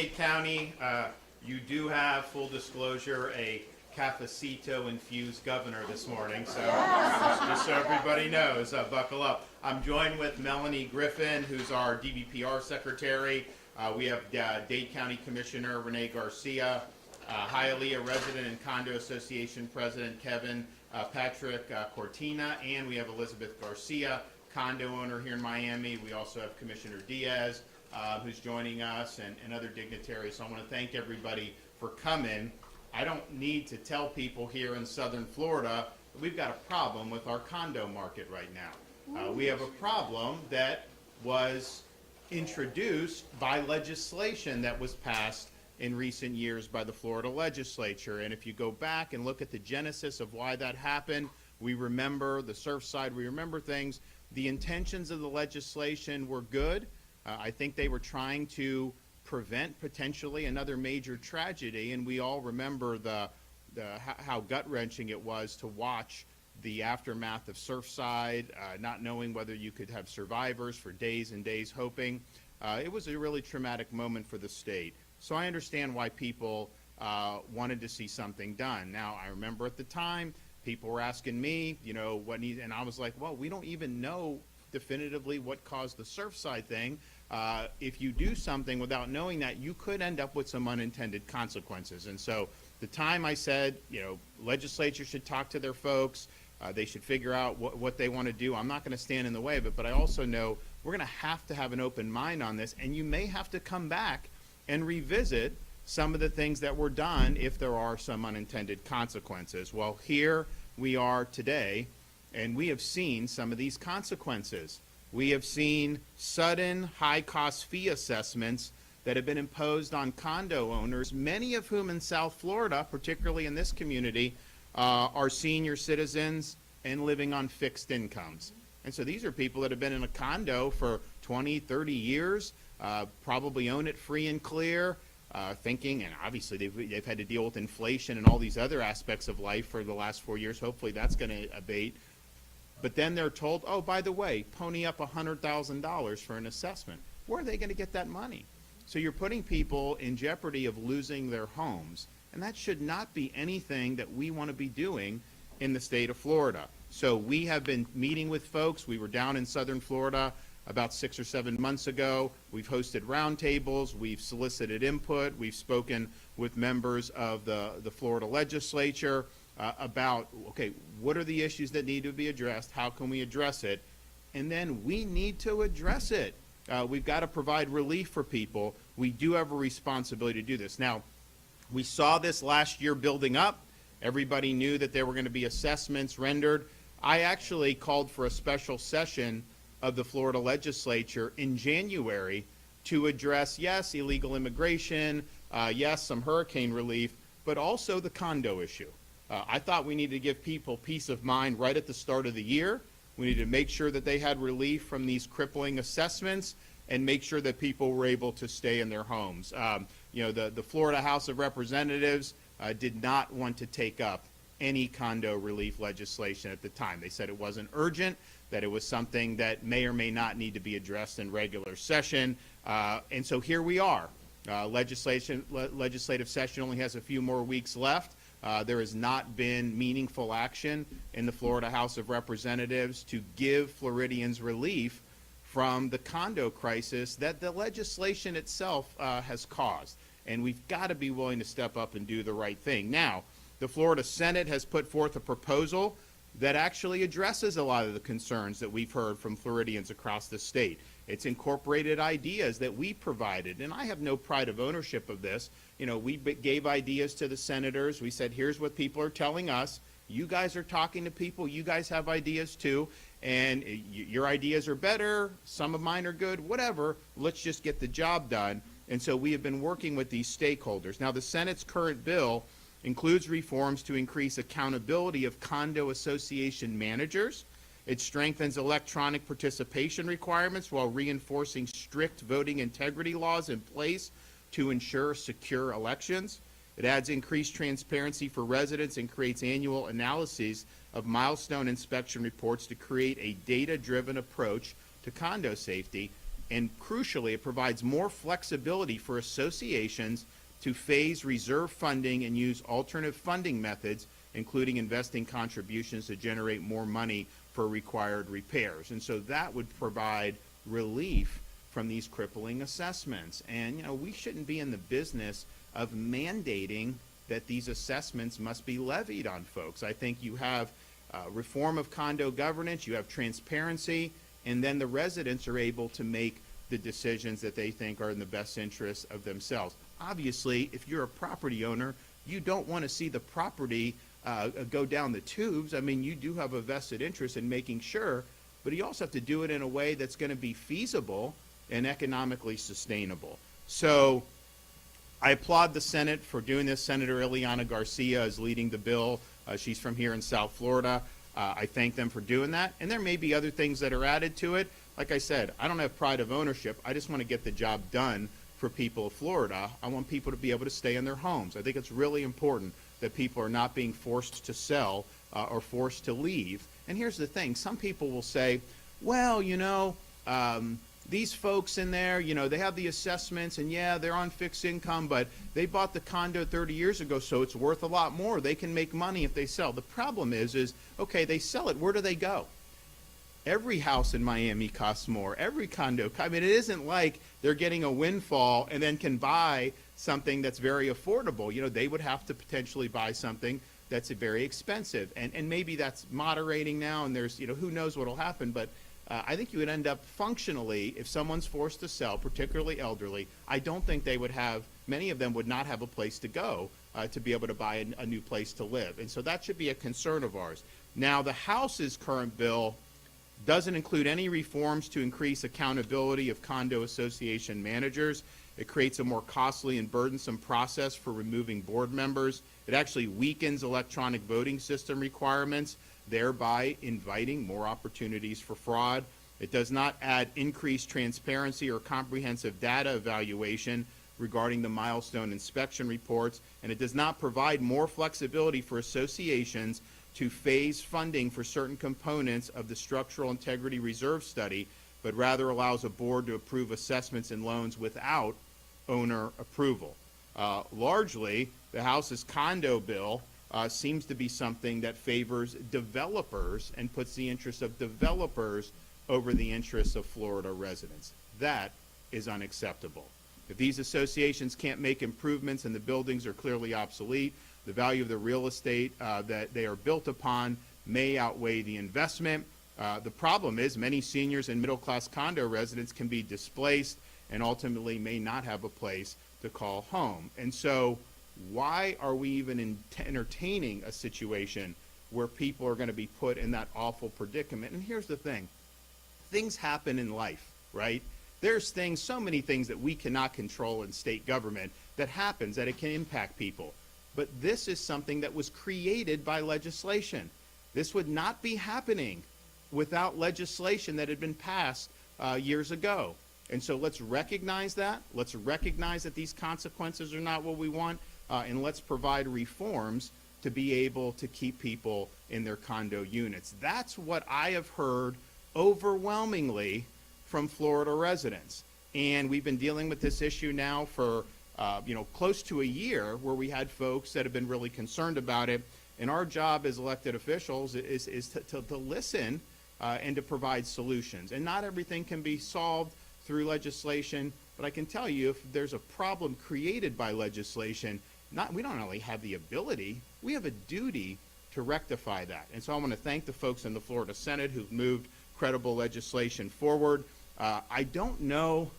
Miami-Dade County, you do have, full disclosure, a cafecito-infused governor this morning, so just so everybody knows, buckle up. I'm joined with Melanie Griffin, who's our DBPR secretary. We have Dade County Commissioner Renee Garcia, Hialeah Resident and Condo Association President Kevin Patrick Cortina, and we have Elizabeth Garcia, condo owner here in Miami. We also have Commissioner Diaz, who's joining us, and other dignitaries. So I want to thank everybody for coming. I don't need to tell people here in Southern Florida that we've got a problem with our condo market right now. We have a problem that was introduced by legislation that was passed in recent years by the Florida legislature. And if you go back and look at the genesis of why that happened, we remember the Surfside, we remember things. The intentions of the legislation were good. I think they were trying to prevent potentially another major tragedy, and we all remember how gut-wrenching it was to watch the aftermath of Surfside, not knowing whether you could have survivors for days and days, hoping. It was a really traumatic moment for the state. So I understand why people wanted to see something done. Now, I remember at the time, people were asking me, and I was like, well, we don't even know definitively what caused the Surfside thing. If you do something without knowing that, you could end up with some unintended consequences. And so the time I said, legislature should talk to their folks, they should figure out what they want to do. I'm not going to stand in the way of it, but I also know we're going to have an open mind on this, and you may have to come back and revisit some of the things that were done if there are some unintended consequences. Well, here we are today, and we have seen some of these consequences. We have seen sudden high-cost fee assessments that have been imposed on condo owners, many of whom in South Florida, particularly in this community, are senior citizens and living on fixed incomes. And so these are people that have been in a condo for 20, 30 years, probably own it free and clear, thinking, and obviously they've had to deal with inflation and all these other aspects of life for the last 4 years. Hopefully that's going to abate. But then they're told, oh, by the way, pony up $100,000 for an assessment. Where are they going to get that money? So you're putting people in jeopardy of losing their homes. And that should not be anything that we want to be doing in the state of Florida. So we have been meeting with folks. We were down in Southern Florida about 6 or 7 months ago. We've hosted roundtables. We've solicited input. We've spoken with members of the Florida legislature about, okay, what are the issues that need to be addressed? How can we address it? And then we need to address it. We've got to provide relief for people. We do have a responsibility to do this. Now, we saw this last year building up. Everybody knew that there were going to be assessments rendered. I actually called for a special session of the Florida legislature in January to address, yes, illegal immigration, yes, some hurricane relief, but also the condo issue. I thought we needed to give people peace of mind right at the start of the year. We needed to make sure that they had relief from these crippling assessments and make sure that people were able to stay in their homes. The Florida House of Representatives did not want to take up any condo relief legislation at the time. They said it wasn't urgent, that it was something that may or may not need to be addressed in regular session. And so here we are. Legislative session only has a few more weeks left. There has not been meaningful action in the Florida House of Representatives to give Floridians relief from the condo crisis that the legislation itself has caused. And we've got to be willing to step up and do the right thing. Now, the Florida Senate has put forth a proposal that actually addresses a lot of the concerns that we've heard from Floridians across the state. It's incorporated ideas that we provided, and I have no pride of ownership of this. We gave ideas to the senators. We said, here's what people are telling us. You guys are talking to people. You guys have ideas too, and your ideas are better. Some of mine are good, whatever. Let's just get the job done. And so we have been working with these stakeholders. Now, the Senate's current bill includes reforms to increase accountability of condo association managers. It strengthens electronic participation requirements while reinforcing strict voting integrity laws in place to ensure secure elections. It adds increased transparency for residents and creates annual analyses of milestone inspection reports to create a data-driven approach to condo safety. And crucially, it provides more flexibility for associations to phase reserve funding and use alternative funding methods, including investing contributions to generate more money for required repairs. And so that would provide relief from these crippling assessments. And, you know, we shouldn't be in the business of mandating that these assessments must be levied on folks. I think you have reform of condo governance, you have transparency, and then the residents are able to make the decisions that they think are in the best interest of themselves. Obviously, if you're a property owner, you don't want to see the property go down the tubes. I mean, you do have a vested interest in making sure, but you also have to do it in a way that's going to be feasible and economically sustainable. So I applaud the Senate for doing this. Senator Ileana Garcia is leading the bill. She's from here in South Florida. I thank them for doing that. And there may be other things that are added to it. Like I said, I don't have pride of ownership. I just want to get the job done for people of Florida. I want people to be able to stay in their homes. I think it's really important that people are not being forced to sell or forced to leave. And here's the thing. Some people will say, well, you know, these folks in there, you know, they have the assessments, and yeah, they're on fixed income, but they bought the condo 30 years ago, so it's worth a lot more. They can make money if they sell. The problem is, okay, they sell it. Where do they go? Every house in Miami costs more. Every condo. I mean, it isn't like they're getting a windfall and then can buy something that's very affordable. You know, they would have to potentially buy something that's very expensive. And maybe that's moderating now, and there's, you know, who knows what will happen, but I think you would end up functionally, if someone's forced to sell, particularly elderly, I don't think they would have, many of them would not have a place to go to be able to buy a new place to live. And so that should be a concern of ours. Now, the House's current bill doesn't include any reforms to increase accountability of condo association managers. It creates a more costly and burdensome process for removing board members. It actually weakens electronic voting system requirements, thereby inviting more opportunities for fraud. It does not add increased transparency or comprehensive data evaluation regarding the milestone inspection reports, and it does not provide more flexibility for associations to phase funding for certain components of the structural integrity reserve study, but rather allows a board to approve assessments and loans without owner approval. Largely, the House's condo bill seems to be something that favors developers and puts the interests of developers over the interests of Florida residents. That is unacceptable. If these associations can't make improvements and the buildings are clearly obsolete, the value of the real estate that they are built upon may outweigh the investment. The problem is many seniors and middle-class condo residents can be displaced and ultimately may not have a place to call home. And so why are we even entertaining a situation where people are going to be put in that awful predicament? And here's the thing. Things happen in life, right? There's things, so many things that we cannot control in state government that happens, that it can impact people. But this is something that was created by legislation. This would not be happening without legislation that had been passed years ago. And so let's recognize that. Let's recognize that these consequences are not what we want, and let's provide reforms to be able to keep people in their condo units. That's what I have heard overwhelmingly from Florida residents. And we've been dealing with this issue now for close to a year, where we had folks that have been really concerned about it. And our job as elected officials is to listen and to provide solutions. And not everything can be solved through legislation, but I can tell you, if there's a problem created by legislation, we don't only have the ability, we have a duty to rectify that. And so I want to thank the folks in the Florida Senate who've moved credible legislation forward. I don't know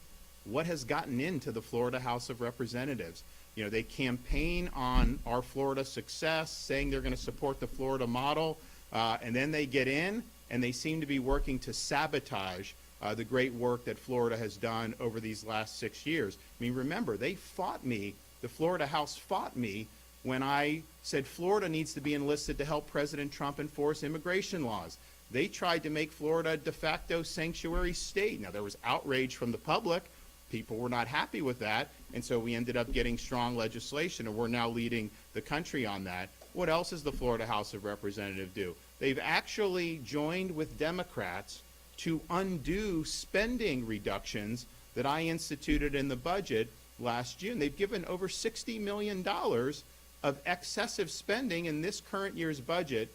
what has gotten into the Florida House of Representatives. You know, they campaign on our Florida success, saying they're going to support the Florida model, and then they get in and they seem to be working to sabotage the great work that Florida has done over these last 6 years. I mean, remember, they fought me, the Florida House fought me when I said Florida needs to be enlisted to help President Trump enforce immigration laws. They tried to make Florida a de facto sanctuary state. Now, there was outrage from the public. People were not happy with that, and so we ended up getting strong legislation, and we're now leading the country on that. What else does the Florida House of Representatives do? They've actually joined with Democrats to undo spending reductions that I instituted in the budget last June. They've given over $60 million of excessive spending in this current year's budget,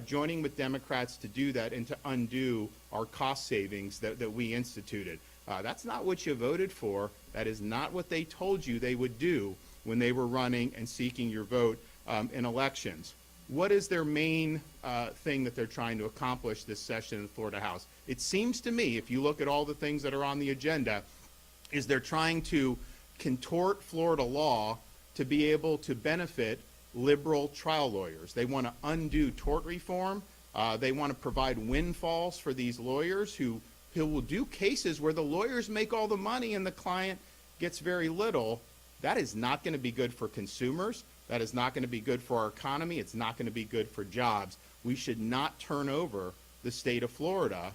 joining with Democrats to do that and to undo our cost savings that we instituted. That's not what you voted for. That is not what they told you they would do when they were running and seeking your vote in elections. What is their main thing that they're trying to accomplish this session in the Florida House? It seems to me, if you look at all the things that are on the agenda, is they're trying to contort Florida law to be able to benefit liberal trial lawyers. They want to undo tort reform. They want to provide windfalls for these lawyers who will do cases where the lawyers make all the money and the client gets very little. That is not going to be good for consumers. That is not going to be good for our economy. It's not going to be good for jobs. We should not turn over the state of Florida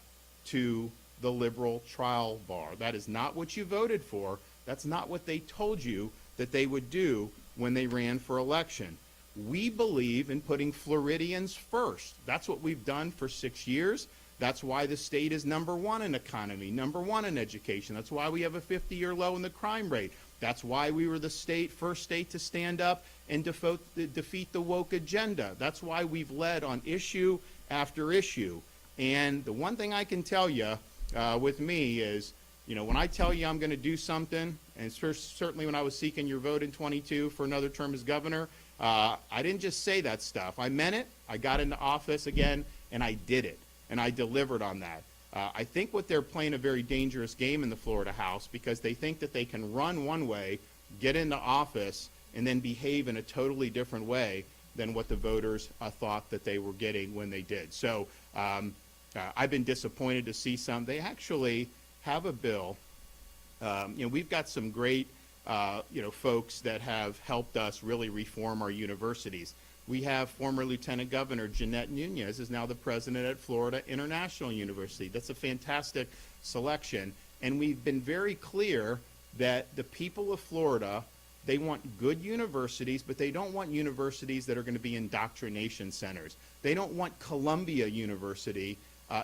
to the liberal trial bar. That is not what you voted for. That's not what they told you that they would do when they ran for election. We believe in putting Floridians first. That's what we've done for 6 years. That's why the state is #1 in economy, #1 in education. That's why we have a 50-year low in the crime rate. That's why we were the first state to stand up and defeat the woke agenda. That's why we've led on issue after issue. And the one thing I can tell you with me is, when I tell you I'm going to do something, and certainly when I was seeking your vote in 22 for another term as governor, I didn't just say that stuff. I meant it. I got into office again, and I did it. And I delivered on that. I think what they're playing a very dangerous game in the Florida House, because they think that they can run one way, get into office, and then behave in a totally different way than what the voters thought that they were getting when they did. So I've been disappointed to see some. They actually have a bill. We've got some great folks that have helped us really reform our universities. We have former Lieutenant Governor Jeanette Nunez is now the president at Florida International University. That's a fantastic selection. And we've been very clear that the people of Florida, they want good universities, but they don't want universities that are going to be indoctrination centers. They don't want Columbia University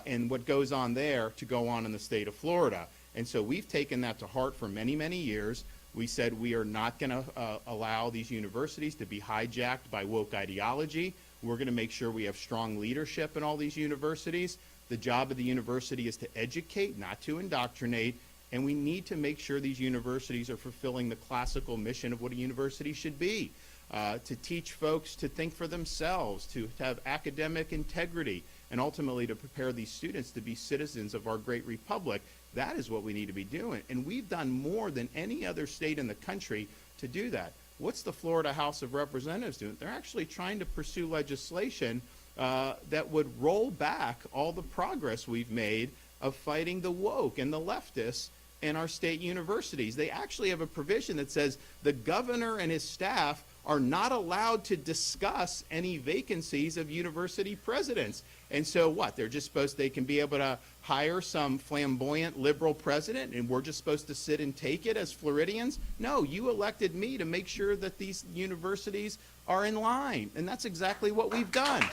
and what goes on there to go on in the state of Florida. And so we've taken that to heart for many, many years. We said we are not going to allow these universities to be hijacked by woke ideology. We're going to make sure we have strong leadership in all these universities. The job of the university is to educate, not to indoctrinate, and we need to make sure these universities are fulfilling the classical mission of what a university should be, to teach folks to think for themselves, to have academic integrity, and ultimately to prepare these students to be citizens of our great republic. That is what we need to be doing. And we've done more than any other state in the country to do that. What's the Florida House of Representatives doing? They're actually trying to pursue legislation that would roll back all the progress we've made of fighting the woke and the leftists in our state universities. They actually have a provision that says the governor and his staff are not allowed to discuss any vacancies of university presidents. And so what? They can be able to hire some flamboyant liberal president and we're just supposed to sit and take it as Floridians? No, you elected me to make sure that these universities are in line. And that's exactly what we've done.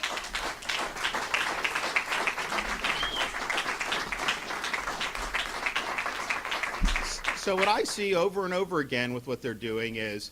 So what I see over and over again with what they're doing is,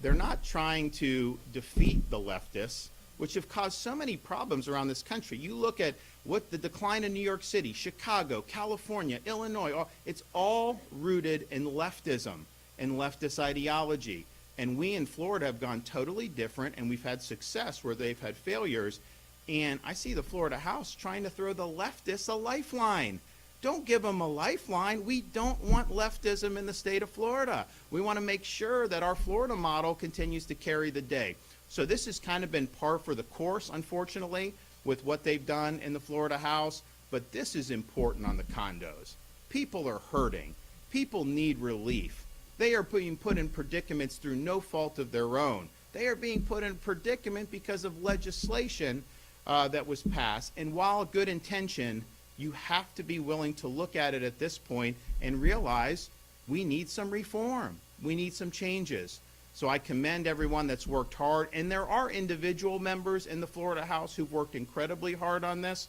they're not trying to defeat the leftists, which have caused so many problems around this country. You look at what the decline in New York City, Chicago, California, Illinois, it's all rooted in leftism and leftist ideology. And we in Florida have gone totally different, and we've had success where they've had failures. And I see the Florida House trying to throw the leftists a lifeline. Don't give them a lifeline. We don't want leftism in the state of Florida. We want to make sure that our Florida model continues to carry the day. So this has kind of been par for the course, unfortunately, with what they've done in the Florida House. But this is important on the condos. People are hurting. People need relief. They are being put in predicaments through no fault of their own. They are being put in predicament because of legislation that was passed. And while good intention, you have to be willing to look at it at this point and realize we need some reform. We need some changes. So I commend everyone that's worked hard. And there are individual members in the Florida House who've worked incredibly hard on this.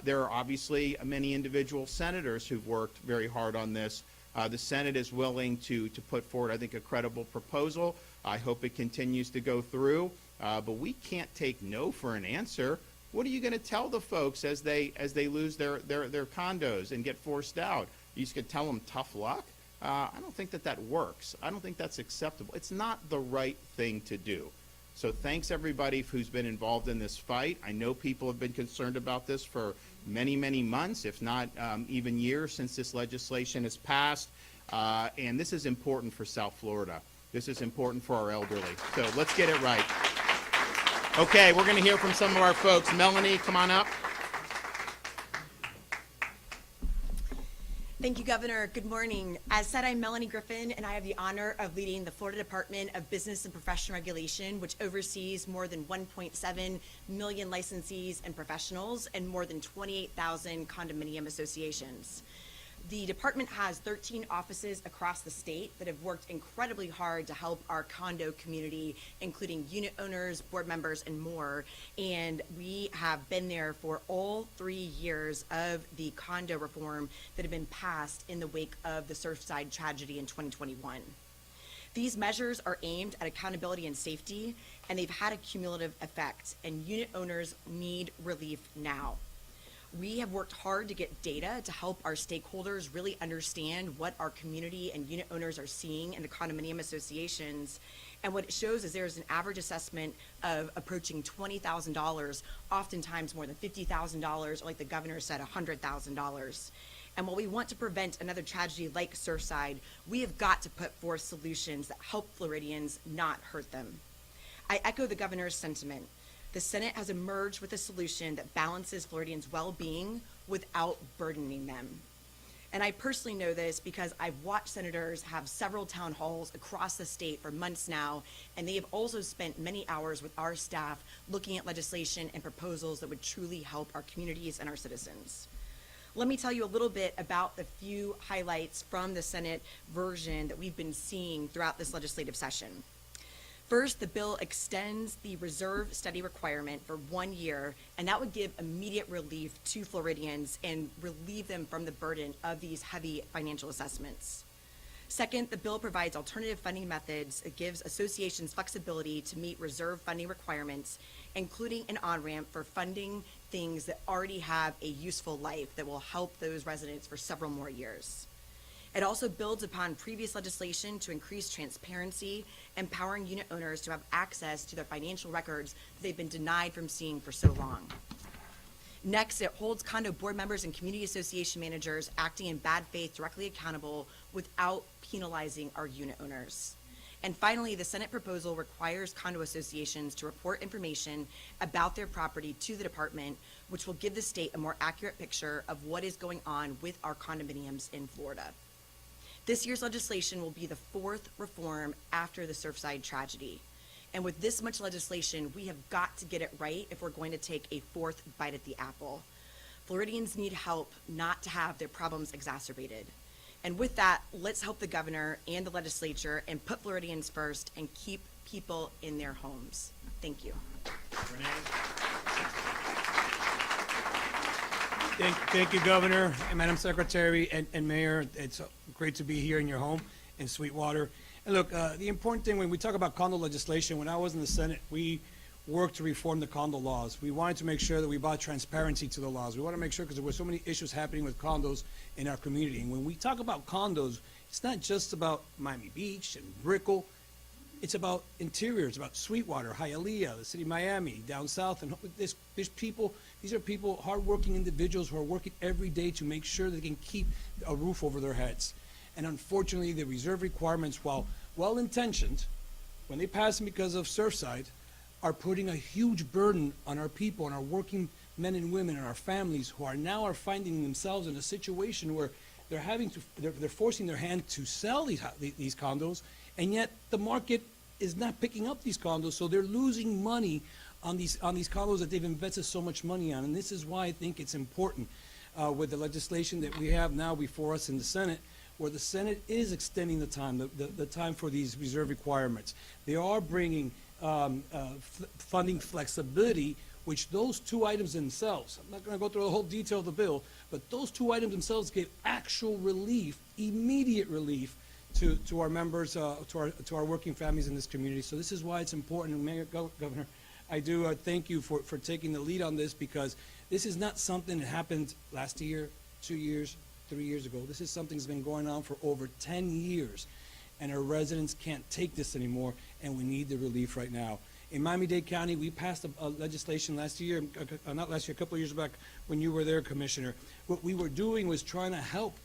There are obviously many individual senators who've worked very hard on this. The Senate is willing to put forward, I think, a credible proposal. I hope it continues to go through, but we can't take no for an answer. What are you going to tell the folks as they lose their condos and get forced out? You just going to tell them tough luck? I don't think that works. I don't think that's acceptable. It's not the right thing to do. So thanks everybody who's been involved in this fight. I know people have been concerned about this for many, many months, if not even years since this legislation has passed. And this is important for South Florida. This is important for our elderly. So let's get it right. Okay, we're going to hear from some of our folks. Melanie, come on up. Thank you, Governor. Good morning. As said, I'm Melanie Griffin, and I have the honor of leading the Florida Department of Business and Professional Regulation, which oversees more than 1.7 million licensees and professionals and more than 28,000 condominium associations. The department has 13 offices across the state that have worked incredibly hard to help our condo community, including unit owners, board members, and more. And we have been there for all 3 years of the condo reform that have been passed in the wake of the Surfside tragedy in 2021. These measures are aimed at accountability and safety, and they've had a cumulative effect, and unit owners need relief now. We have worked hard to get data to help our stakeholders really understand what our community and unit owners are seeing in the condominium associations. And what it shows is there's an average assessment of approaching $20,000, oftentimes more than $50,000, or like the governor said, $100,000. And while we want to prevent another tragedy like Surfside, we have got to put forth solutions that help Floridians, not hurt them. I echo the governor's sentiment. The Senate has emerged with a solution that balances Floridians' well-being without burdening them. And I personally know this because I've watched senators have several town halls across the state for months now, and they have also spent many hours with our staff looking at legislation and proposals that would truly help our communities and our citizens. Let me tell you a little bit about the few highlights from the Senate version that we've been seeing throughout this legislative session. First, the bill extends the reserve study requirement for 1 year, and that would give immediate relief to Floridians and relieve them from the burden of these heavy financial assessments. Second, the bill provides alternative funding methods. It gives associations flexibility to meet reserve funding requirements, including an on-ramp for funding things that already have a useful life that will help those residents for several more years. It also builds upon previous legislation to increase transparency, empowering unit owners to have access to their financial records that they've been denied from seeing for so long. Next, it holds condo board members and community association managers acting in bad faith directly accountable without penalizing our unit owners. And finally, the Senate proposal requires condo associations to report information about their property to the department, which will give the state a more accurate picture of what is going on with our condominiums in Florida. This year's legislation will be the fourth reform after the Surfside tragedy. And with this much legislation, we have got to get it right if we're going to take a fourth bite at the apple. Floridians need help not to have their problems exacerbated. And with that, let's help the governor and the legislature and put Floridians first and keep people in their homes. Thank you. Renee? Thank you, Governor and Madam Secretary and Mayor. It's great to be here in your home in Sweetwater. And look, the important thing when we talk about condo legislation, when I was in the Senate, we worked to reform the condo laws. We wanted to make sure that we brought transparency to the laws. We want to make sure, because there were so many issues happening with condos in our community. And when we talk about condos, it's not just about Miami Beach and Brickell. It's about interior. It's about Sweetwater, Hialeah, the city of Miami, down south. And there's people, these are people, hardworking individuals who are working every day to make sure they can keep a roof over their heads. And unfortunately, the reserve requirements, while well-intentioned, when they pass them because of Surfside, are putting a huge burden on our people and our working men and women and our families who are finding themselves in a situation where they're forcing their hand to sell these condos, and yet the market is not picking up these condos, so they're losing money on these condos that they've invested so much money on. And this is why I think it's important with the legislation that we have now before us in the Senate, where the Senate is extending the time for these reserve requirements. They are bringing funding flexibility which those two items themselves, I'm not going to go through the whole detail of the bill, but those two items themselves gave actual relief, immediate relief to our members, to our working families in this community. So this is why it's important. And Mayor, Governor, I do thank you for taking the lead on this, because this is not something that happened last year, 2 years, 3 years ago. This is something that's been going on for over 10 years, and our residents can't take this anymore, and we need the relief right now. In Miami-Dade County, we passed a legislation last year, not last year, a couple of years back when you were there, Commissioner. What we were doing was trying to help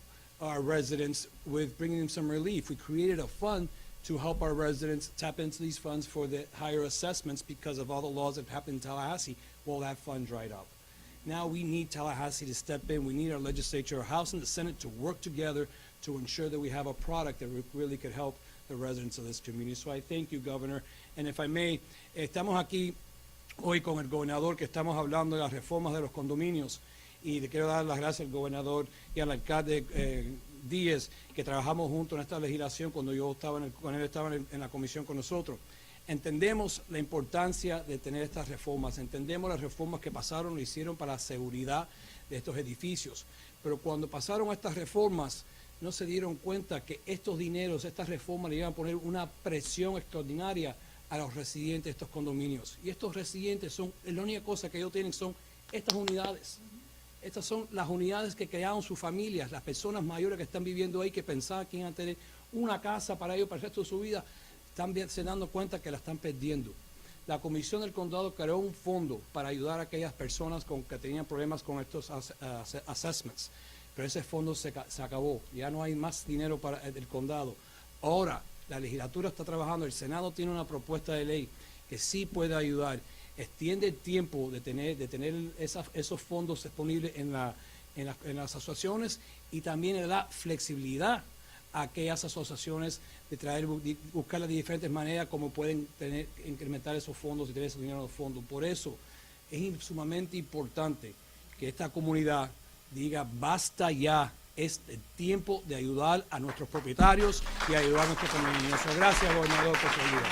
our residents with bringing them some relief. We created a fund to help our residents tap into these funds for the higher assessments because of all the laws that happened in Tallahassee. Well, that fund dried up. Now we need Tallahassee to step in. We need our legislature, our House and the Senate to work together to ensure that we have a product that really could help the residents of this community. So I thank you, Governor. And if I may, estamos aquí hoy con el gobernador, que estamos hablando de las reformas de los condominios, y le quiero dar las gracias al gobernador y al alcalde Díez, que trabajamos juntos en esta legislación cuando yo estaba cuando él estaba en la comisión con nosotros. Entendemos la importancia de tener estas reformas, entendemos las reformas que pasaron, lo hicieron para la seguridad de estos edificios, pero cuando pasaron estas reformas no se dieron cuenta que estos dineros, estas reformas le iban a poner una presión extraordinaria a los residentes de estos condominios. Y estos residentes son, la única cosa que ellos tienen son estas unidades. Estas son las unidades que crearon sus familias, las personas mayores que están viviendo ahí, que pensaban que iban a tener una casa para ellos para el resto de su vida, están se dando cuenta que la están perdiendo. La Comisión del Condado creó un fondo para ayudar a aquellas personas que tenían problemas con estos assessments, pero ese fondo se acabó, ya no hay más dinero para el condado. Ahora, la legislatura está trabajando, el Senado tiene una propuesta de ley que sí puede ayudar, extiende el tiempo de tener esos fondos disponibles en las asociaciones, y también le da flexibilidad a aquellas asociaciones de buscar las diferentes maneras como pueden incrementar esos fondos y tener ese dinero en los fondos. Por eso es sumamente importante que esta comunidad diga basta ya, es el tiempo de ayudar a nuestros propietarios y ayudar a nuestra comunidad. Gracias, gobernador, por su ayuda.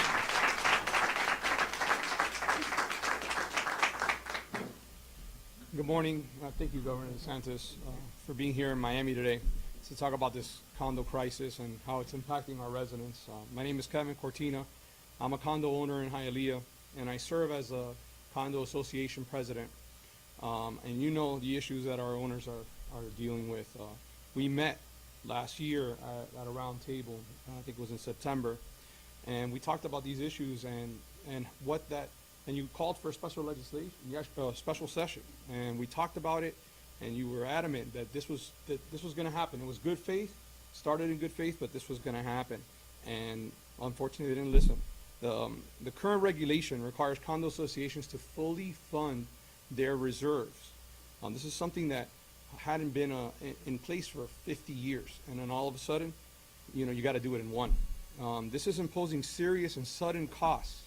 Good morning. Thank you, Governor DeSantis, for being here in Miami today to talk about this condo crisis and how it's impacting our residents. My name is Kevin Cortina. I'm a condo owner in Hialeah, and I serve as a condo association president. And you know the issues that our owners are dealing with. We met last year at a round table, I think it was in September, and we talked about these issues and what that, and you called for a special legislation, special session, and we talked about it, and you were adamant that this was going to happen. It was good faith, started in good faith, but this was going to happen, and unfortunately they didn't listen. The current regulation requires condo associations to fully fund their reserves. This is something that hadn't been in place for 50 years, and then all of a sudden, you got to do it in one. This is imposing serious and sudden costs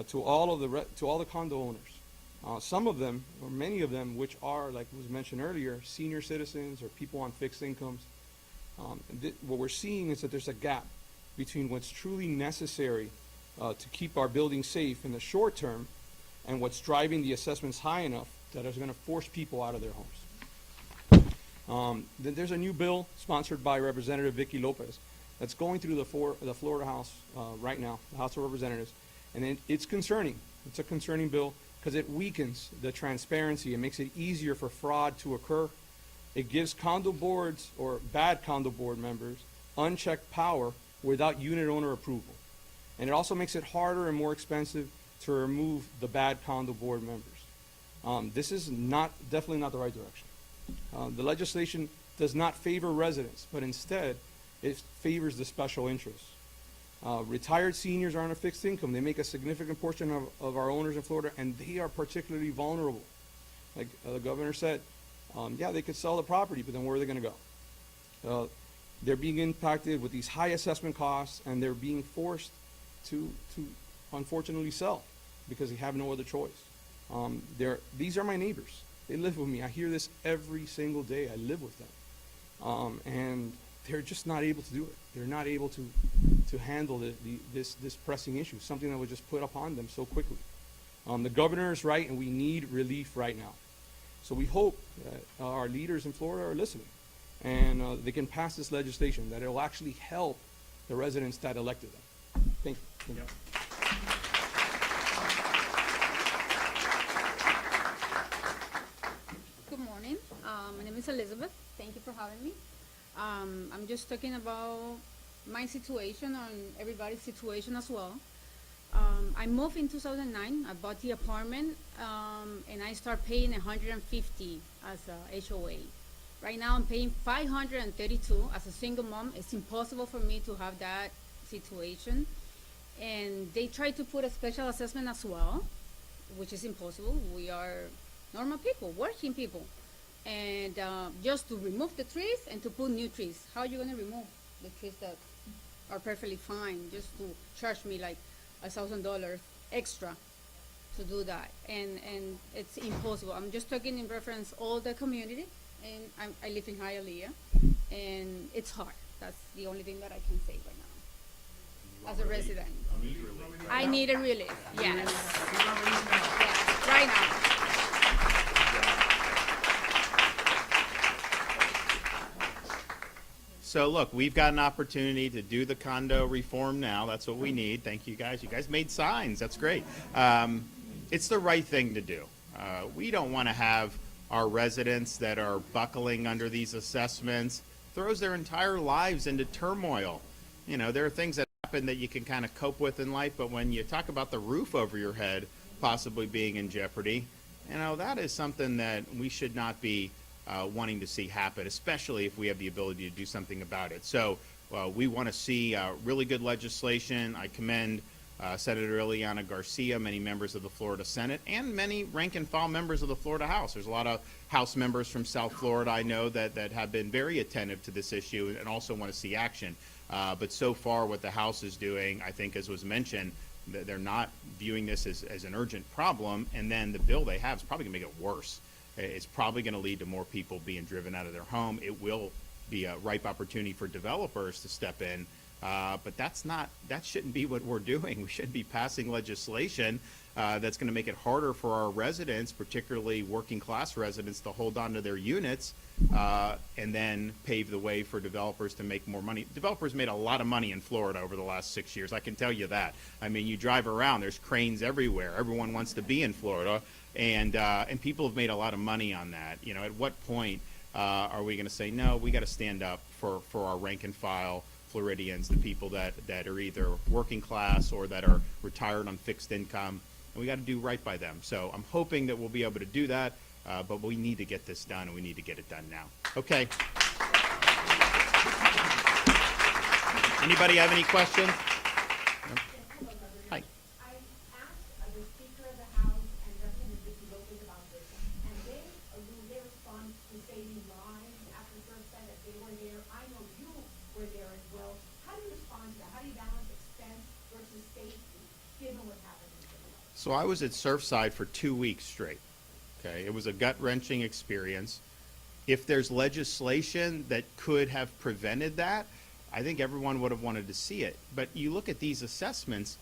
to all the condo owners. Some of them, or many of them, which are, like was mentioned earlier, senior citizens or people on fixed incomes. What we're seeing is that there's a gap between what's truly necessary to keep our buildings safe in the short term and what's driving the assessments high enough that is going to force people out of their homes. There's a new bill sponsored by Representative Vicky Lopez that's going through the Florida House right now, the House of Representatives, and it's concerning. It's a concerning bill because it weakens the transparency. It makes it easier for fraud to occur. It gives condo boards or bad condo board members unchecked power without unit owner approval. And it also makes it harder and more expensive to remove the bad condo board members. This is definitely not the right direction. The legislation does not favor residents, but instead it favors the special interests. Retired seniors are on a fixed income. They make a significant portion of our owners in Florida, and they are particularly vulnerable. Like the governor said, yeah, they could sell the property, but then where are they going to go? They're being impacted with these high assessment costs, and they're being forced to unfortunately sell because they have no other choice. These are my neighbors. They live with me. I hear this every single day. I live with them. And they're just not able to do it. They're not able to handle this pressing issue, something that was just put upon them so quickly. The governor is right, and we need relief right now. So we hope that our leaders in Florida are listening, and they can pass this legislation, that it will actually help the residents that elected them. Thank you. Yep. Good morning. My name is Elizabeth. Thank you for having me. I'm just talking about my situation and everybody's situation as well. I moved in 2009. I bought the apartment, and I start paying 150 as a HOA. Right now, I'm paying 532 as a single mom. It's impossible for me to have that situation. And they try to put a special assessment as well, which is impossible. We are normal people, working people. And just to remove the trees and to put new trees. How are you going to remove the trees that are perfectly fine, just to charge me like $1,000 extra to do that? And it's impossible. I'm just talking in reference all the community, and I live in Hialeah, and it's hard. That's the only thing that I can say right now as a resident. I need a relief, yes. Yes, right now. So look, we've got an opportunity to do the condo reform now. That's what we need. Thank you guys. You guys made signs. That's great. It's the right thing to do. We don't want to have our residents that are buckling under these assessments, throws their entire lives into turmoil. You know, there are things that happen that you can kind of cope with in life, but when you talk about the roof over your head possibly being in jeopardy, you know, that is something that we should not be wanting to see happen, especially if we have the ability to do something about it. So we want to see really good legislation. I commend Senator Ileana Garcia, many members of the Florida Senate, and many rank and file members of the Florida House. There's a lot of House members from South Florida I know that have been very attentive to this issue and also want to see action. But so far what the House is doing, I think, as was mentioned, they're not viewing this as an urgent problem, and then the bill they have is probably going to make it worse. It's probably going to lead to more people being driven out of their home. It will be a ripe opportunity for developers to step in, but that shouldn't be what we're doing. We should be passing legislation that's going to make it harder for our residents, particularly working class residents, to hold on to their units and then pave the way for developers to make more money. Developers made a lot of money in Florida over the last 6 years. I can tell you that. I mean, you drive around, there's cranes everywhere. Everyone wants to be in Florida. And people have made a lot of money on that. You know, at what point are we going to say, no, we got to stand up for our rank and file Floridians, the people that are either working class or that are retired on fixed income, and we got to do right by them. So I'm hoping that we'll be able to do that, but we need to get this done, and we need to get it done now. Okay. Anybody have any questions? Hi. I asked the Speaker of the House and Representative Lopez about this, and their response to saving lives after Surfside, that they were there. I know you were there as well. How do you respond to that? How do you balance expense versus safety, given what happened in Surfside? So I was at Surfside for 2 weeks straight. Okay, it was a gut-wrenching experience. If there's legislation that could have prevented that, I think everyone would have wanted to see it. But you look at these assessments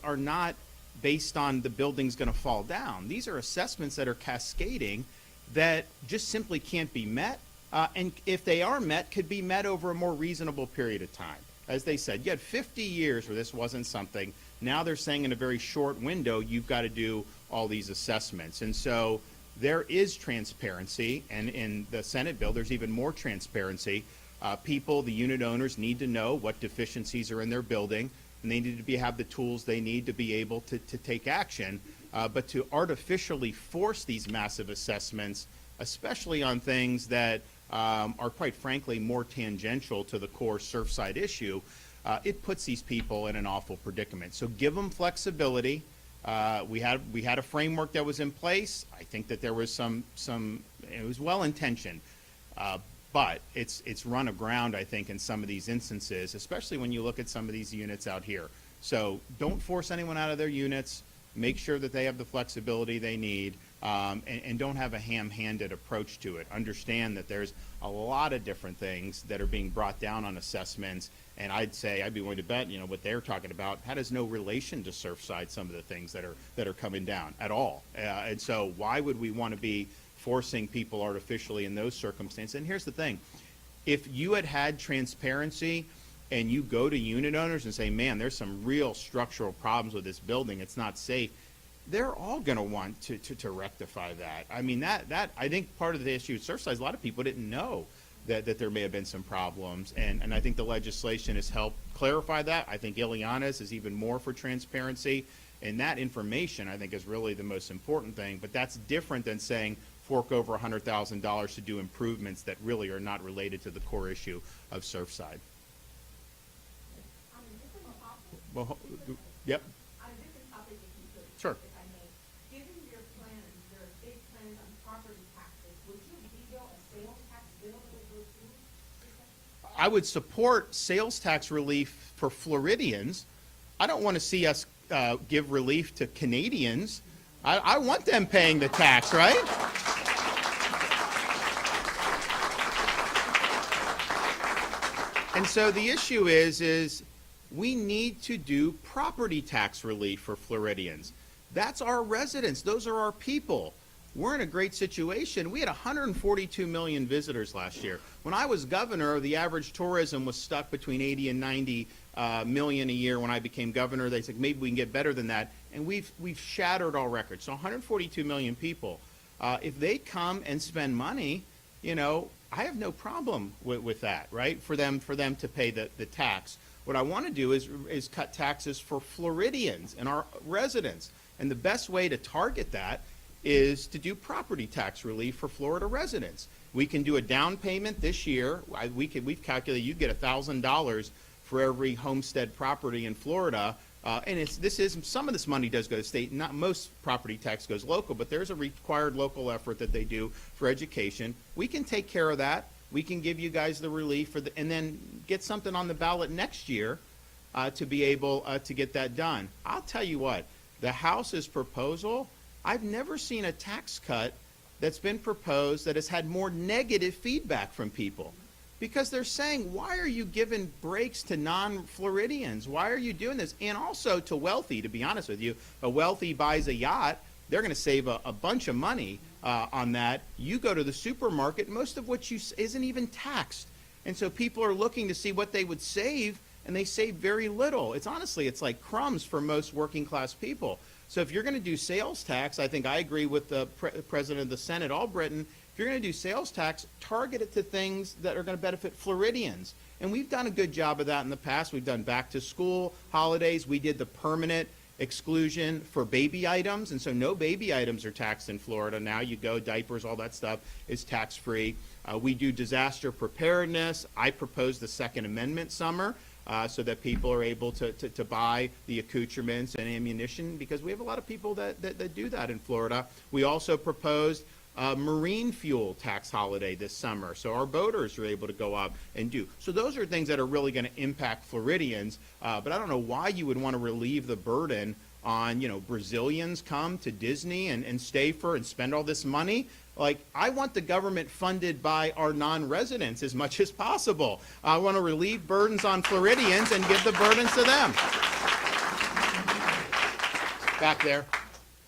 are not based on the building's going to fall down. These are assessments that are cascading that just simply can't be met. And if they are met, could be met over a more reasonable period of time. As they said, you had 50 years where this wasn't something. Now they're saying in a very short window, you've got to do all these assessments. And so there is transparency, and in the Senate bill, there's even more transparency. People, the unit owners, need to know what deficiencies are in their building, and they need to have the tools they need to be able to take action. But to artificially force these massive assessments, especially on things that are quite frankly more tangential to the core Surfside issue, it puts these people in an awful predicament. So give them flexibility. We had a framework that was in place. I think that there was some it was well intentioned, but it's run aground, I think, in some of these instances, especially when you look at some of these units out here. So don't force anyone out of their units. Make sure that they have the flexibility they need. and don't have a ham-handed approach to it. Understand that there's a lot of different things that are being brought down on assessments, and I'd be willing to bet, what they're talking about has no relation to Surfside, some of the things that are coming down at all. And so why would we want to be forcing people artificially in those circumstances? And here's the thing. If you had transparency and you go to unit owners and say, man, there's some real structural problems with this building, it's not safe, they're all going to want to rectify that. I mean, that I think part of the issue with Surfside is a lot of people didn't know that there may have been some problems, and I think the legislation has helped clarify that. I think Ileana's is even more for transparency, and that information I think is really the most important thing, but that's different than saying fork over $100,000 to do improvements that really are not related to the core issue of Surfside. On a different topic, Well, yep, on a different topic, if you could, Sure. if I may. Given your plans, your big plans on property taxes, would you veto a sales tax bill that would go through this session? I would support sales tax relief for Floridians. I don't want to see us give relief to Canadians. I want them paying the tax, right? And so the issue is we need to do property tax relief for Floridians. That's our residents. Those are our people. We're in a great situation. We had 142 million visitors last year. When I was governor, the average tourism was stuck between 80 and 90 million a year. When I became governor, they said maybe we can get better than that. And we've shattered all records. So 142 million people. If they come and spend money, I have no problem with that, right? For them to pay the tax. What I want to do is cut taxes for Floridians and our residents. And the best way to target that is to do property tax relief for Florida residents. We can do a down payment this year. We've calculated you get $1,000 for every homestead property in Florida. And some of this money does go to state. Not most property tax goes local, but there's a required local effort that they do for education. We can take care of that. We can give you guys the relief and then get something on the ballot next year to be able to get that done. I'll tell you what, the House's proposal, I've never seen a tax cut that's been proposed that has had more negative feedback from people. Because they're saying, why are you giving breaks to non-Floridians? Why are you doing this? And also to wealthy, to be honest with you. A wealthy buys a yacht, they're going to save a bunch of money on that. You go to the supermarket, most of what you isn't even taxed. And so people are looking to see what they would save, and they save very little. It's like crumbs for most working class people. So if you're going to do sales tax, I think I agree with the President of the Senate, Albritton. If you're going to do sales tax, target it to things that are going to benefit Floridians. And we've done a good job of that in the past. We've done back to school, holidays. We did the permanent exclusion for baby items. And so no baby items are taxed in Florida. Now you go, diapers, all that stuff is tax-free. We do disaster preparedness. I proposed the Second Amendment summer so that people are able to buy the accoutrements and ammunition, because we have a lot of people that do that in Florida. We also proposed marine fuel tax holiday this summer, so our boaters are able to go up and do. So those are things that are really going to impact Floridians, but I don't know why you would want to relieve the burden on, Brazilians come to Disney and stay and spend all this money. Like, I want the government funded by our non-residents as much as possible. I want to relieve burdens on Floridians and give the burdens to them. Back there.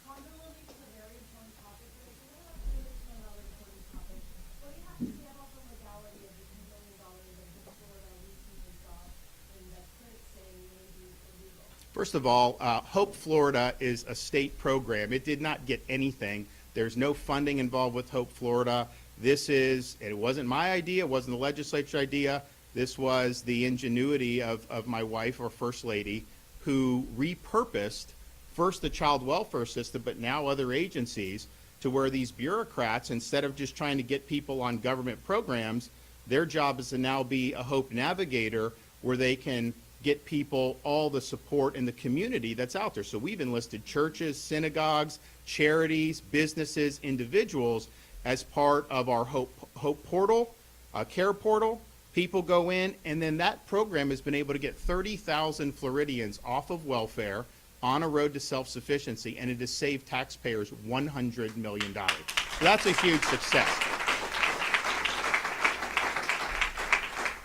Condo relief is a very important topic, but it's a little bit another important topic. What do you have to say about the legality of the $10 million that Florida recently got, and that critics say may be illegal? First of all, Hope Florida is a state program. It did not get anything. There's no funding involved with Hope Florida. It wasn't my idea, it wasn't the legislature idea. This was the ingenuity of my wife, our First Lady, who repurposed first the child welfare system, but now other agencies, to where these bureaucrats, instead of just trying to get people on government programs, their job is to now be a Hope navigator where they can get people all the support in the community that's out there. So we've enlisted churches, synagogues, charities, businesses, individuals as part of our Hope portal, care portal. People go in, and then that program has been able to get 30,000 Floridians off of welfare on a road to self-sufficiency, and it has saved taxpayers $100 million. So that's a huge success.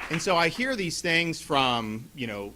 And so I hear these things from,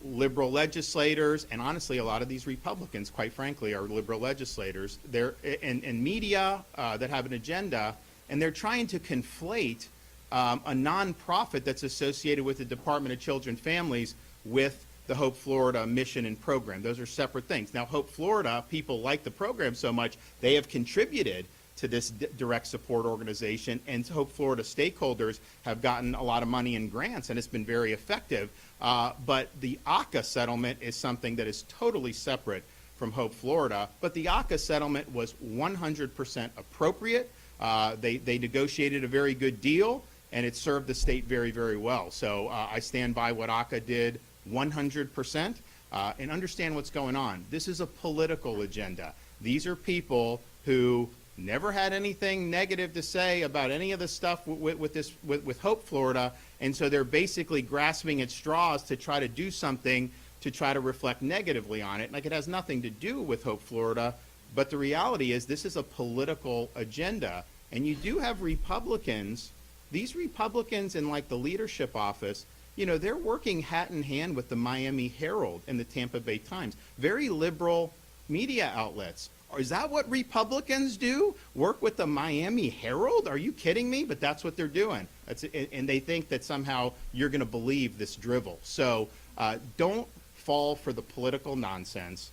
liberal legislators, and honestly, a lot of these Republicans, quite frankly, are liberal legislators. They're and media that have an agenda, and they're trying to conflate a nonprofit that's associated with the Department of Children and Families with the Hope Florida mission and program. Those are separate things. Now, Hope Florida, people like the program so much, they have contributed to this direct support organization, and Hope Florida stakeholders have gotten a lot of money in grants, and it's been very effective. But the ACA settlement is something that is totally separate from Hope Florida. But the ACA settlement was 100% appropriate. They negotiated a very good deal, and it served the state very, very well. So I stand by what ACA did 100%, and understand what's going on. This is a political agenda. These are people who never had anything negative to say about any of the stuff with Hope Florida, and so they're basically grasping at straws to try to do something to try to reflect negatively on it. Like, it has nothing to do with Hope Florida, but the reality is this is a political agenda, and you do have Republicans. These Republicans in like the leadership office, they're working hat in hand with the Miami Herald and the Tampa Bay Times, very liberal media outlets. Is that what Republicans do? Work with the Miami Herald? Are you kidding me? But that's what they're doing. And they think that somehow you're going to believe this drivel. So don't fall for the political nonsense.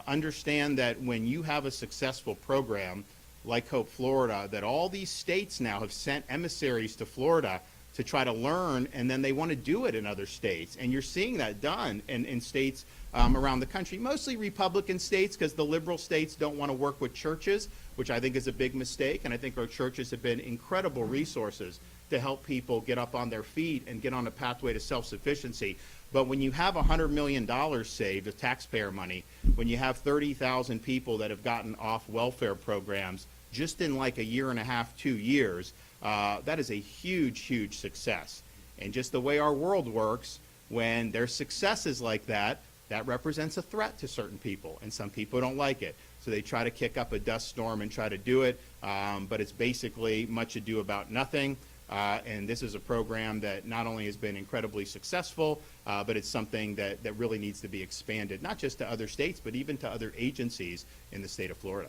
Understand that when you have a successful program like Hope Florida, that all these states now have sent emissaries to Florida to try to learn, and then they want to do it in other states. And you're seeing that done in states around the country, mostly Republican states, because the liberal states don't want to work with churches, which I think is a big mistake. And I think our churches have been incredible resources to help people get up on their feet and get on a pathway to self-sufficiency. But when you have $100 million saved of taxpayer money, when you have 30,000 people that have gotten off welfare programs just in like a year and a half, 2 years, that is a huge, huge success. And just the way our world works, when there's successes like that, that represents a threat to certain people, and some people don't like it. So they try to kick up a dust storm and try to do it, but it's basically much ado about nothing. And this is a program that not only has been incredibly successful, but it's something that really needs to be expanded, not just to other states, but even to other agencies in the state of Florida.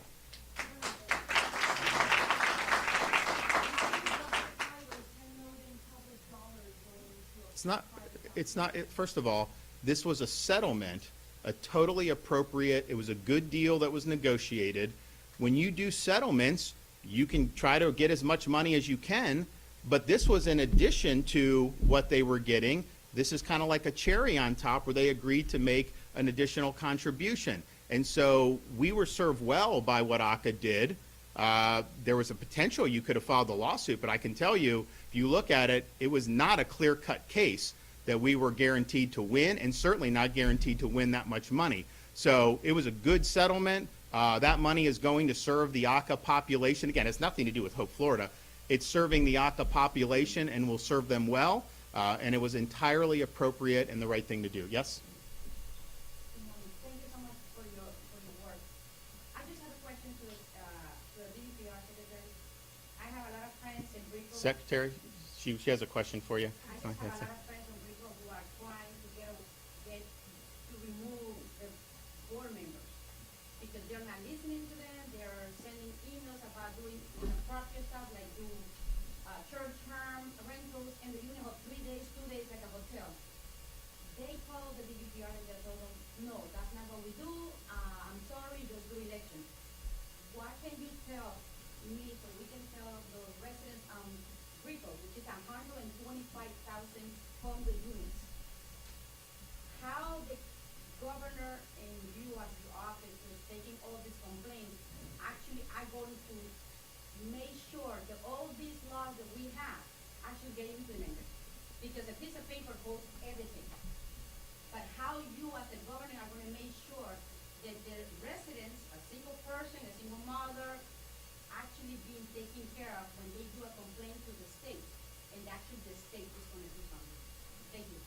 First of all, this was a settlement, a totally appropriate, it was a good deal that was negotiated. When you do settlements, you can try to get as much money as you can, but this was in addition to what they were getting. This is kind of like a cherry on top where they agreed to make an additional contribution. And so we were served well by what ACA did. There was a potential you could have filed the lawsuit, but I can tell you, if you look at it, it was not a clear-cut case that we were guaranteed to win, and certainly not guaranteed to win that much money. So it was a good settlement. That money is going to serve the ACA population. Again, it's nothing to do with Hope Florida. It's serving the ACA population and will serve them well, and it was entirely appropriate and the right thing to do. Yes? Thank you so much for your work. I just have a question to the DPR secretary. I have a lot of friends in Brickell. Secretary, she has a question for you. I just have a lot of friends in Brickell who are trying to get to remove the board members because they're not listening to them. They're sending emails about doing inappropriate stuff like do church rentals, and the unit of 3 days, 2 days like a hotel. They called the DVPR and they told them, no, that's not what we do. I'm sorry, just do elections. What can you tell me so we can tell the residents Brickell, which is 125,000 condo units, how the governor and you as the office is taking all these complaints actually are going to make sure that all these laws that we have actually get implemented. Because a piece of paper holds everything. But how you as the governor are going to make sure that the residents, a single person, a single mother, actually being taken care of when they do a complaint to the state, and actually the state is going to do something. Thank you.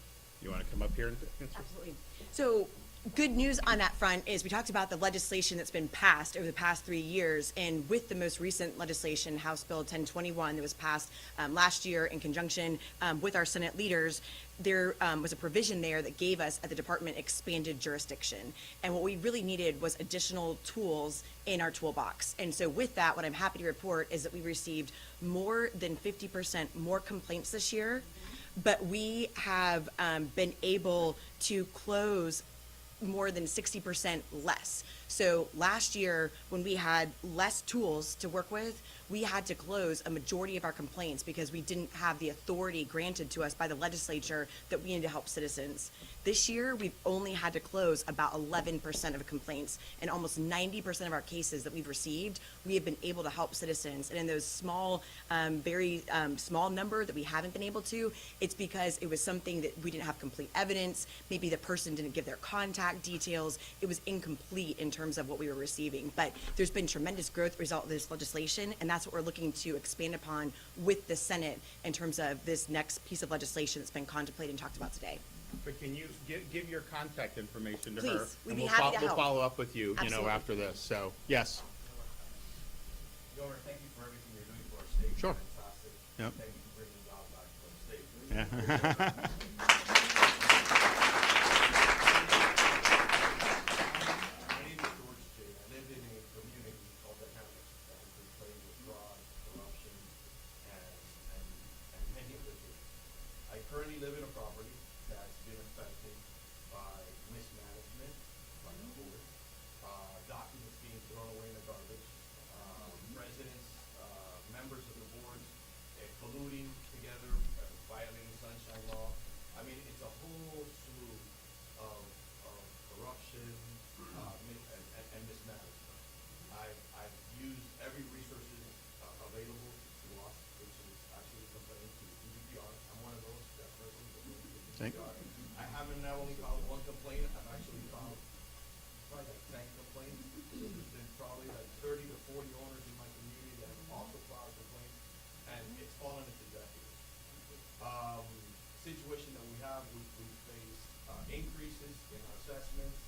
You want to come up here and answer? Absolutely. So Good news on that front is we talked about the legislation that's been passed over the past 3 years, and with the most recent legislation, House Bill 1021, that was passed last year in conjunction with our Senate leaders, there was a provision there that gave us at the department expanded jurisdiction. And what we really needed was additional tools in our toolbox. And so with that, what I'm happy to report is that we received more than 50% more complaints this year, but we have been able to close more than 60% less. So last year, when we had less tools to work with, we had to close a majority of our complaints because we didn't have the authority granted to us by the legislature that we needed to help citizens. This year, we've only had to close about 11% of complaints, and almost 90% of our cases that we've received, we have been able to help citizens. And in those small, very small number that we haven't been able to, it's because it was something that we didn't have complete evidence. Maybe the person didn't give their contact details. It was incomplete in terms of what we were receiving. But there's been tremendous growth result of this legislation, and that's what we're looking to expand upon with the Senate in terms of this next piece of legislation that's been contemplated and talked about today. But can you give your contact information to her? Please, we'd and be we'll happy to we'll help. follow up with you, Absolutely. after this. So, yes. Governor, thank you for everything you're doing for our state. Sure. Fantastic. Yep. Thank you for bringing jobs back to our state. Yeah. My name is George J. I live in a community called the Hamlet that has been plagued with fraud, corruption, and many other things. I currently live in a property that's been affected by mismanagement, by the board, documents being thrown away in the garbage, residents, members of the boards colluding together, violating sunshine law. I mean, it's a whole slew of corruption and mismanagement. I've used every resources available to us, which is actually complaining to DPR. I'm one of those that personally complains to Thank- DPR. I haven't not only filed one complaint, I've actually filed probably like 10 complaints. There's been probably like 30 to 40 owners in my community that have also filed complaints, and it's fallen into deaf ears. Situation that we have, we face increases in our assessments.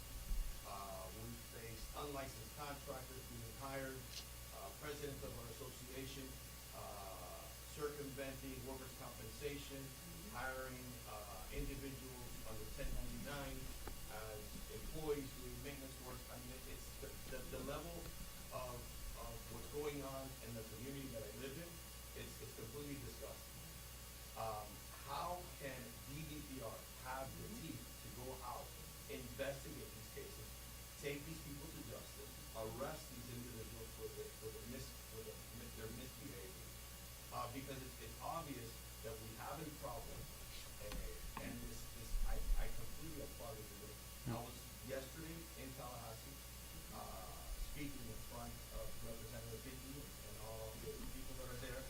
We face unlicensed contractors being hired, president of our association circumventing workers' compensation, hiring individuals under 1099 as employees doing maintenance work. I mean, it's the level of what's going on in the community that I live in, it's completely disgusting. How can DDPR have the teeth to go out, investigate these cases, take these people to justice, arrest these individuals for their misbehavior? Because it's obvious that we have a problem, and I completely applaud what you're doing. I was yesterday in Tallahassee, speaking in front of Representative Hickey and all the people that are there.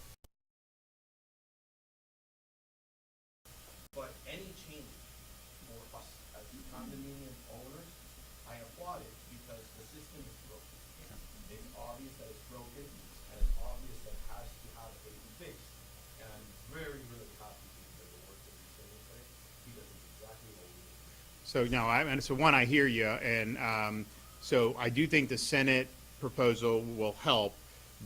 But any change for us as condominium owners, I applaud it because the system is broken. It's obvious that it's broken, and it's obvious that it has to have a fix. And I'm very, really happy because the work that he's saying today, because it's exactly what we need. So no, I hear you, and so I do think the Senate proposal will help,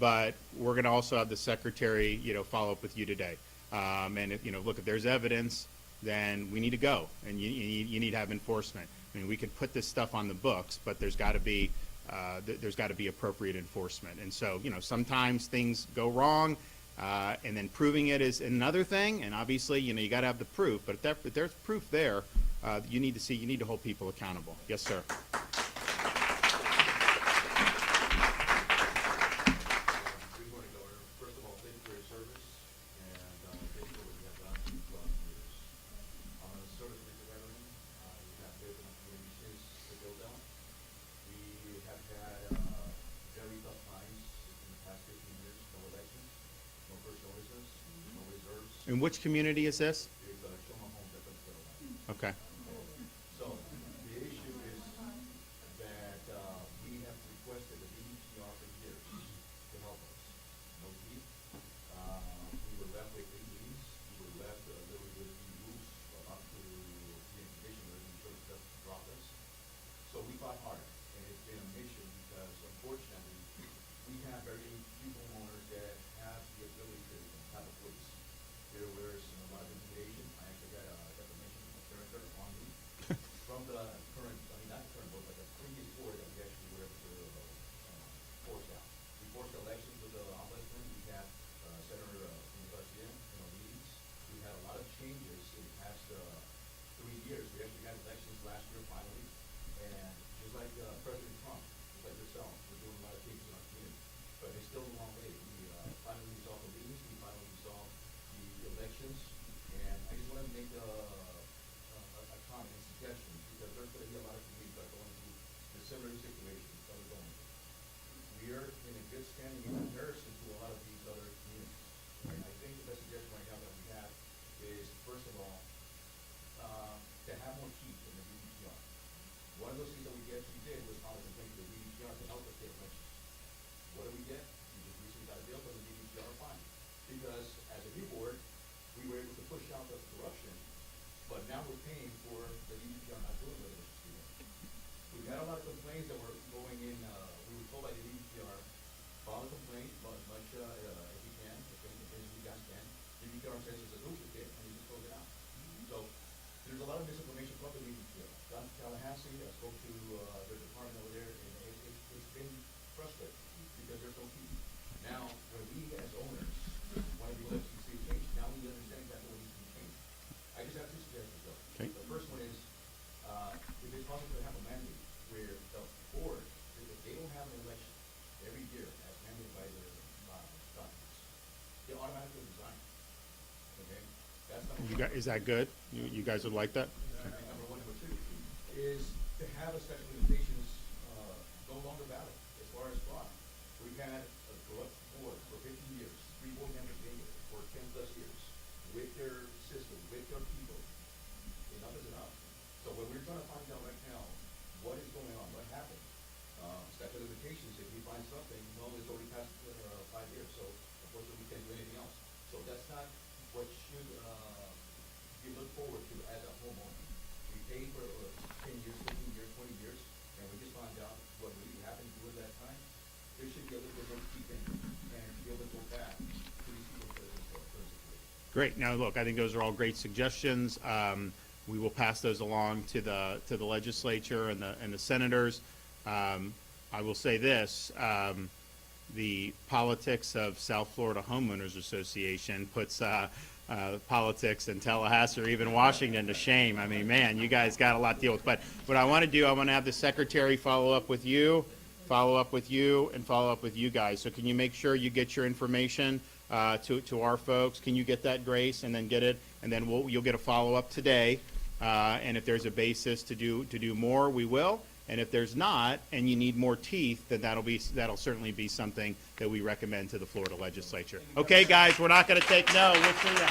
but we're going to also have the secretary, follow up with you today. And if look, if there's evidence, then we need to go, and you need to have enforcement. I mean, we could put this stuff on the books, but there's got to be appropriate enforcement. And so sometimes things go wrong. And then proving it is another thing, and obviously, you got to have the proof. But if there's proof there, you need to hold people accountable. Yes, sir. Good morning, Governor. First of all, thank you for your service, and thank you for what you have done throughout the years. I'm a service veteran. We have lived in our community since the build down. We have had very tough times in the past 15 years. No elections, no first notices, no reserves. In which community is this? It's show my home that doesn't go. Okay. So, the issue is that we have requested the DDPR for years to help us. No teeth. We were left with 8 meetings. We were left literally with the rules up to the condition where the insurance doesn't drop us. 3 years. We actually had elections last year finally, and just like President Trump, just like yourself, we're doing a lot of things in our community, but it's still a long way. We finally resolved the meetings, we finally resolved the elections, and I just wanted to make a comment and suggestion, because there's going to be a lot of communities that are going through the similar situations that we're going through. We are in a good standing in comparison to a lot of these other communities. And I think the best suggestion right now that we have is, first of all, to have more teeth in the DDTR. One of those things that we did was file a complaint to the DDTR to help us get elections. What do we get? We just recently got a bill from the DDTR fine. Because as a new board, we were able to push out the corruption, but now we're paying for the DDTR not doing what it was to do. We've had a lot of complaints that were going in, we were told by the DDTR, file a complaint about as much as you can, as many complaints as you guys can. DDTR says it's a duplicate, and you just close it out. So, there's a lot of misinformation from the DDTR. Down in Tallahassee, I spoke to their department over there, and it's been frustrating, because there's no teeth. Now, when we as owners want to be able to see change, now we understand exactly what needs to be changed. I just have two suggestions though. Okay. The first one is, if it's possible to have a mandate where the board, if they don't have an election every year as mandated by their documents, they automatically resign. Okay? That's number one. Is that good? You guys would like that? And number one. Number two is to have a statute of limitations no longer valid as far as fraud. We've had a corrupt board for 15 years, 3 board members being here for 10 plus years, with their system, with their people. Enough is enough. So when we're trying to find out right now what is going on, what happened, statute of limitations, if we find something, well, it's already past 5 years, so unfortunately we can't do anything else. So that's not what should you look forward to as a homeowner. We paid for 10 years, 15 years, 20 years, and we just found out what really happened during that time. There should be a little bit more keeping and be able to go back to these people for this situation. Great. Now, look, I think those are all great suggestions. We will pass those along to the legislature and the senators. I will say this, the politics of South Florida Homeowners Association puts politics in Tallahassee or even Washington to shame. I mean, man, you guys got a lot to deal with. But what I want to do, I want to have the secretary follow up with you, and follow up with you guys. So can you make sure you get your information to our folks? Can you get that, Grace, and then get it, and then you'll get a follow up today. And if there's a basis to do more, we will. And if there's not, and you need more teeth, then that'll certainly be something that we recommend to the Florida legislature. Okay, guys, we're not going to take no. We'll see ya.